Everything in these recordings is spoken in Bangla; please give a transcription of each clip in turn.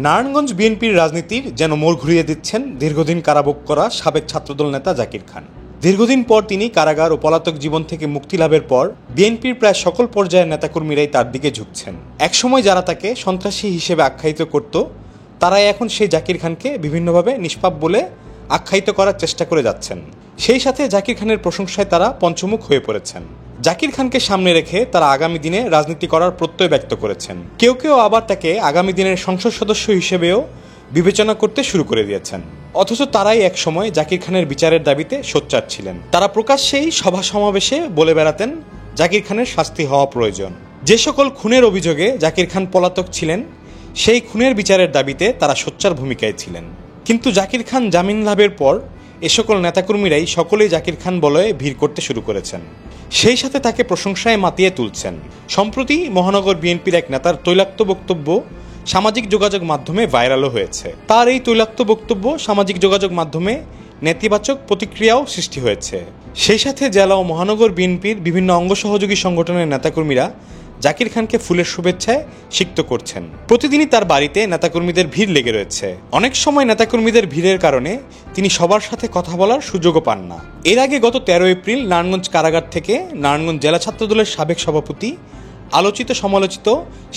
নারায়ণগঞ্জ বিএনপির রাজনীতির যেন মোড় ঘুরিয়ে দিচ্ছেন দীর্ঘদিন কারাভোগ করা সাবেক ছাত্রদল নেতা জাকির খান। দীর্ঘদিন পর তিনি কারাগার ও পলাতক জীবন থেকে মুক্তি লাভের পর বিএনপির প্রায় সকল পর্যায়ের নেতাকর্মীরাই তার দিকে ঝুঁকছেন। একসময় যারা তাকে সন্ত্রাসী হিসেবে আখ্যায়িত করত, তারাই এখন সেই জাকির খানকে বিভিন্নভাবে নিষ্পাপ বলে আখ্যায়িত করার চেষ্টা করে যাচ্ছেন। সেই সাথে জাকির খানের প্রশংসায় তারা পঞ্চমুখ হয়ে পড়েছেন। জাকির খানকে সামনে রেখে তারা আগামী দিনে রাজনীতি করার প্রত্যয় ব্যক্ত করেছেন। কেউ কেউ আবার তাকে আগামী দিনের সংসদ সদস্য হিসেবেও বিবেচনা করতে শুরু করে দিয়েছেন। অথচ তারাই একসময় জাকির খানের বিচারের দাবিতে সোচ্চার ছিলেন। তারা প্রকাশ্যেই সভা সমাবেশে বলে বেড়াতেন জাকির খানের শাস্তি হওয়া প্রয়োজন। যে সকল খুনের অভিযোগে জাকির খান পলাতক ছিলেন, সেই খুনের বিচারের দাবিতে তারা সোচ্চার ভূমিকায় ছিলেন। কিন্তু জাকির খান জামিন লাভের পর এ সকল নেতাকর্মীরাই সকলেই জাকির খান বলয়ে ভিড় করতে শুরু করেছেন। সেই সাথে তাকে প্রশংসায় মাতিয়ে তুলছেন। সম্প্রতি মহানগর বিএনপির এক নেতার তৈলাক্ত বক্তব্য সামাজিক যোগাযোগ মাধ্যমে ভাইরালও হয়েছে। তার এই তৈলাক্ত বক্তব্য সামাজিক যোগাযোগ মাধ্যমে নেতিবাচক প্রতিক্রিয়াও সৃষ্টি হয়েছে। সেই সাথে জেলা ও মহানগর বিএনপির বিভিন্ন অঙ্গ সহযোগী সংগঠনের নেতাকর্মীরা জাকির খানকে ফুলের শুভেচ্ছায় সিক্ত করছেন। প্রতিদিনই তার বাড়িতে নেতাকর্মীদের ভিড় লেগে রয়েছে। অনেক সময় নেতাকর্মীদের ভিড়ের কারণে তিনি সবার সাথে কথা বলার সুযোগও পান না। এর আগে গত 13 এপ্রিল নারায়ণগঞ্জ কারাগার থেকে নারায়ণগঞ্জ জেলা ছাত্রদলের সাবেক সভাপতি আলোচিত সমালোচিত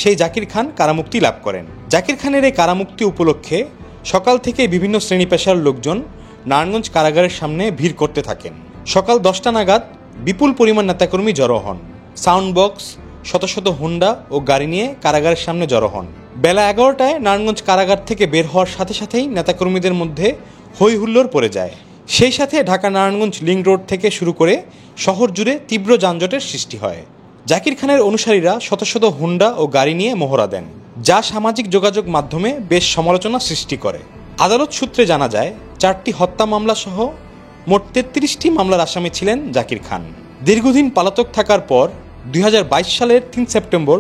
সেই জাকির খান কারামুক্তি লাভ করেন। জাকির খানের এই কারামুক্তি উপলক্ষে সকাল থেকে বিভিন্ন শ্রেণী পেশার লোকজন নারায়ণগঞ্জ কারাগারের সামনে ভিড় করতে থাকেন। সকাল 10টা নাগাদ বিপুল পরিমাণ নেতাকর্মী জড়ো হন। সাউন্ড বক্স, শত শত হুন্ডা ও গাড়ি নিয়ে কারাগারের সামনে জড়ো হন। বেলা 11টায় নারায়ণগঞ্জ কারাগার থেকে বের হওয়ার সাথে সাথেই নেতাকর্মীদের মধ্যে হই হুল্লোড় পড়ে যায়। সেই সাথে ঢাকা নারায়ণগঞ্জ লিংক রোড থেকে শুরু করে শহর জুড়ে তীব্র যানজটের সৃষ্টি হয়। জাকির খানের অনুসারীরা শত শত হুন্ডা ও গাড়ি নিয়ে মহড়া দেন, যা সামাজিক যোগাযোগ মাধ্যমে বেশ সমালোচনা সৃষ্টি করে। আদালত সূত্রে জানা যায়, 4টি হত্যা মামলা সহ মোট 33টি মামলার আসামি ছিলেন জাকির খান। দীর্ঘদিন পলাতক থাকার পর 2022 সালের 3 সেপ্টেম্বর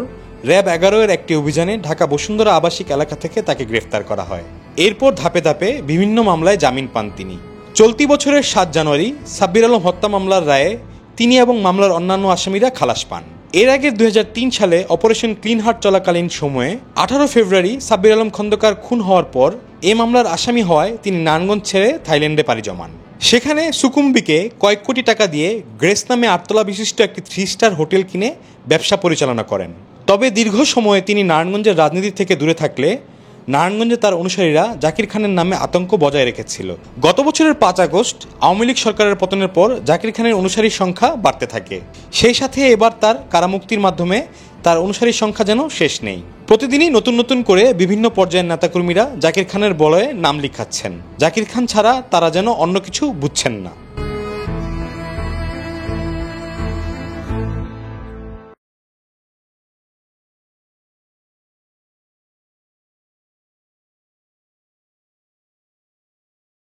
র্যাব 11-এর একটি অভিযানে ঢাকা বসুন্ধরা আবাসিক এলাকা থেকে তাকে গ্রেফতার করা হয়। এরপর ধাপে ধাপে বিভিন্ন মামলায় জামিন পান তিনি। চলতি বছরের 7 জানুয়ারি সাব্বির আলম হত্যা মামলার রায়ে তিনি এবং মামলার অন্যান্য আসামিরা খালাস পান। এর আগে 2003 সালে অপারেশন ক্লিন হার্ট চলাকালীন সময়ে 18 ফেব্রুয়ারি সাব্বির আলম খন্দকার খুন হওয়ার পর এই মামলার আসামি হওয়ায় তিনি নারায়ণগঞ্জ ছেড়ে থাইল্যান্ডে পাড়ি জমান। সেখানে সুকুম্বিকে কয়েক কোটি টাকা দিয়ে গ্রেস নামে 8 তলা বিশিষ্ট একটি 3 স্টার হোটেল কিনে ব্যবসা পরিচালনা করেন। তবে দীর্ঘ সময়ে তিনি নারায়ণগঞ্জের রাজনীতি থেকে দূরে থাকলে নারায়ণগঞ্জে তার অনুসারীরা জাকির খানের নামে আতঙ্ক বজায় রেখেছিল। গত বছরের 5 আগস্ট আওয়ামী লীগ সরকারের পতনের পর জাকির খানের অনুসারীর সংখ্যা বাড়তে থাকে। সেই সাথে এবার তার কারামুক্তির মাধ্যমে তার অনুসারীর সংখ্যা যেন শেষ নেই। প্রতিদিনই নতুন নতুন করে বিভিন্ন পর্যায়ের নেতাকর্মীরা জাকির খানের বলয়ে নাম লিখাচ্ছেন। জাকির খান ছাড়া তারা যেন অন্য কিছু বুঝছেন না।